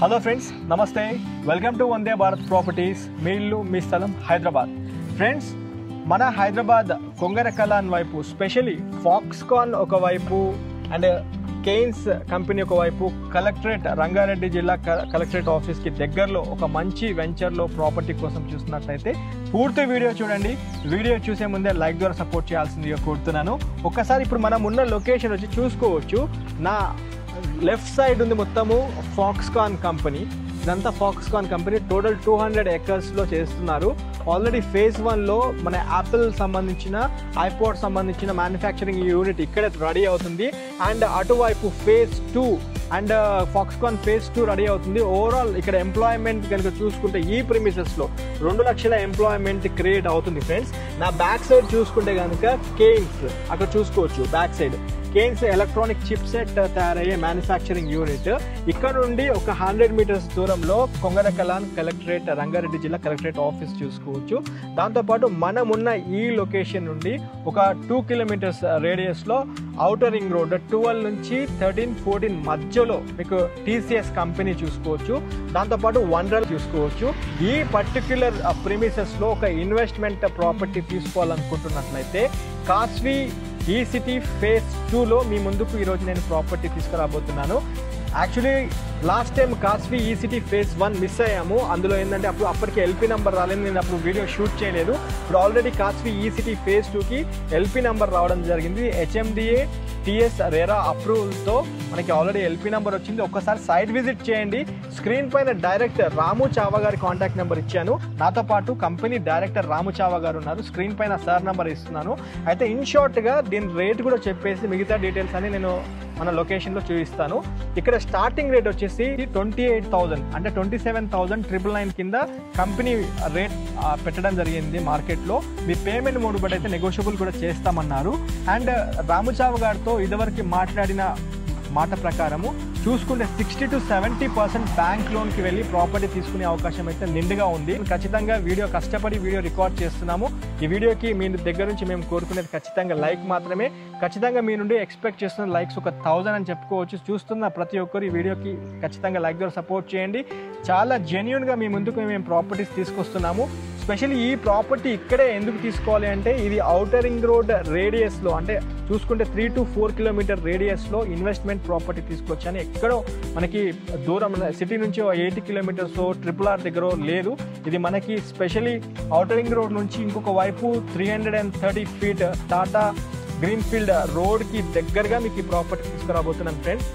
Hello friends, నమస్తే. Welcome to Vande Bharat properties. మీ ఇల్లు మీ స్థలం హైదరాబాద్. ఫ్రెండ్స్, మన హైదరాబాద్ కొంగరకలాన్ వైపు, స్పెషలీ ఫాక్స్కాన్ ఒకవైపు అండ్ కేన్స్ కంపెనీ ఒకవైపు, కలెక్టరేట్ రంగారెడ్డి జిల్లా కలెక్టరేట్ ఆఫీస్కి దగ్గరలో ఒక మంచి వెంచర్లో ప్రాపర్టీ కోసం చూస్తున్నట్లయితే పూర్తి వీడియో చూడండి. వీడియో చూసే ముందే లైక్ ద్వారా సపోర్ట్ చేయాల్సిందిగా కోరుతున్నాను. ఒక్కసారి ఇప్పుడు మనం ఉన్న లొకేషన్ వచ్చి చూసుకోవచ్చు. నా లెఫ్ట్ సైడ్ ఉంది మొత్తము ఫాక్స్కాన్ కంపెనీ. ఇదంతా ఫాక్స్కాన్ కంపెనీ. టోటల్ 200 acres చేస్తున్నారు. ఆల్రెడీ ఫేజ్ 1లో మన యాపిల్ సంబంధించిన, ఐపాడ్ సంబంధించిన మ్యానుఫ్యాక్చరింగ్ యూనిట్ ఇక్కడే రెడీ అవుతుంది. అండ్ అటువైపు phase 2 and Foxconn phase 2 ready అవుతుంది. ఓవరాల్ ఇక్కడ ఎంప్లాయ్మెంట్ కనుక చూసుకుంటే ఈ ప్రిమిసెస్లో 2 లక్షల ఎంప్లాయ్మెంట్ క్రియేట్ అవుతుంది. ఫ్రెండ్స్, నా బ్యాక్ సైడ్ చూసుకుంటే కనుక కేన్స్ అక్కడ చూసుకోవచ్చు. Back side Kaynes electronic chip set తయారయ్యే మ్యానుఫ్యాక్చరింగ్ యూనిట్. ఇక్కడ నుండి ఒక 100 meters దూరంలో కొంగరకలాన్ కలెక్టరేట్ రంగారెడ్డి జిల్లా కలెక్టరేట్ ఆఫీస్ చూసుకోవచ్చు. దాంతోపాటు మనమున్న ఈ లొకేషన్ నుండి ఒక 2 kilometers రేడియస్లో ఔటర్ రింగ్ రోడ్ 12 నుంచి 13-14 మధ్యలో మీకు TCS కంపెనీ చూసుకోవచ్చు. దాంతోపాటు వండర్ చూసుకోవచ్చు. ఈ పర్టిక్యులర్ ప్రిమిసెస్లో ఒక ఇన్వెస్ట్మెంట్ ప్రాపర్టీ తీసుకోవాలనుకుంటున్నట్లయితే కాస్వి ఈ సిటీ ఫేజ్ 2లో మీ ముందుకు ఈరోజు నేను ప్రాపర్టీ తీసుకురాబోతున్నాను. యాక్చువల్లీ లాస్ట్ టైం కాస్వి ఈ సిటీ ఫేజ్ 1 మిస్ అయ్యాము. అందులో ఏంటంటే అప్పటికి ఎల్పీ నెంబర్ రాలేదు. నేను అప్పుడు వీడియో షూట్ చేయలేదు. ఇప్పుడు ఆల్రెడీ కాస్వి ఈ సిటీ ఫేజ్ 2కి ఎల్పీ నెంబర్ రావడం జరిగింది. HMDA TS RERA అప్రూవల్తో మనకి ఆల్రెడీ ఎల్పీ నెంబర్ వచ్చింది. ఒక్కసారి సైట్ విజిట్ చేయండి. స్క్రీన్ పైన డైరెక్టర్ రాము చావా గారి కాంటాక్ట్ నెంబర్ ఇచ్చాను. నాతో పాటు కంపెనీ డైరెక్టర్ రాము చావా గారు ఉన్నారు. స్క్రీన్ పైన సార్ నెంబర్ ఇస్తున్నాను. అయితే ఇన్ షార్ట్గా దీని రేట్ కూడా చెప్పేసి మిగతా డీటెయిల్స్ అని నేను మన లొకేషన్లో చూపిస్తాను. ఇక్కడ స్టార్టింగ్ రేట్ వచ్చేసి 28,000 అంటే 27,999 కింద కంపెనీ రేట్ పెట్టడం జరిగింది మార్కెట్లో. మీ పేమెంట్ మోడ్ బట్టి అయితే నెగోషియబుల్ కూడా చేస్తామన్నారు. అండ్ రాముచావ గారితో ఇదివరకు మాట్లాడిన మాట ప్రకారము చూసుకుంటే 60 to 70% బ్యాంక్ లోన్కి వెళ్ళి ప్రాపర్టీ తీసుకునే అవకాశం అయితే నిండుగా ఉంది. ఖచ్చితంగా వీడియో కష్టపడి వీడియో రికార్డ్ చేస్తున్నాము. ఈ వీడియోకి మీ దగ్గర నుంచి మేము కోరుకునేది ఖచ్చితంగా లైక్ మాత్రమే. ఖచ్చితంగా మీ నుండి ఎక్స్పెక్ట్ చేస్తున్న లైక్స్ ఒక 1000 అని చెప్పుకోవచ్చు. చూస్తున్న ప్రతి ఒక్కరు ఈ వీడియోకి ఖచ్చితంగా లైక్ ద్వారా సపోర్ట్ చేయండి. చాలా జెన్యూన్గా మీ ముందుకు మేము ప్రాపర్టీస్ తీసుకొస్తున్నాము. స్పెషల్లీ ఈ ప్రాపర్టీ ఇక్కడే ఎందుకు తీసుకోవాలి అంటే ఇది ఔటర్ రింగ్ రోడ్ రేడియస్లో, అంటే చూసుకుంటే 3 to 4 kilometer రేడియస్లో ఇన్వెస్ట్మెంట్ ప్రాపర్టీ తీసుకొచ్చాను. ఎక్కడో మనకి దూరం సిటీ నుంచి 80 kilometers RRR దగ్గర లేదు. ఇది మనకి స్పెషల్లీ ఔటర్ రింగ్ రోడ్ నుంచి ఇంకొక వైపు 330 feet టాటా గ్రీన్ఫీల్డ్ రోడ్కి దగ్గరగా మీకు ఈ ప్రాపర్టీ తీసుకురాబోతున్నాను. ఫ్రెండ్స్,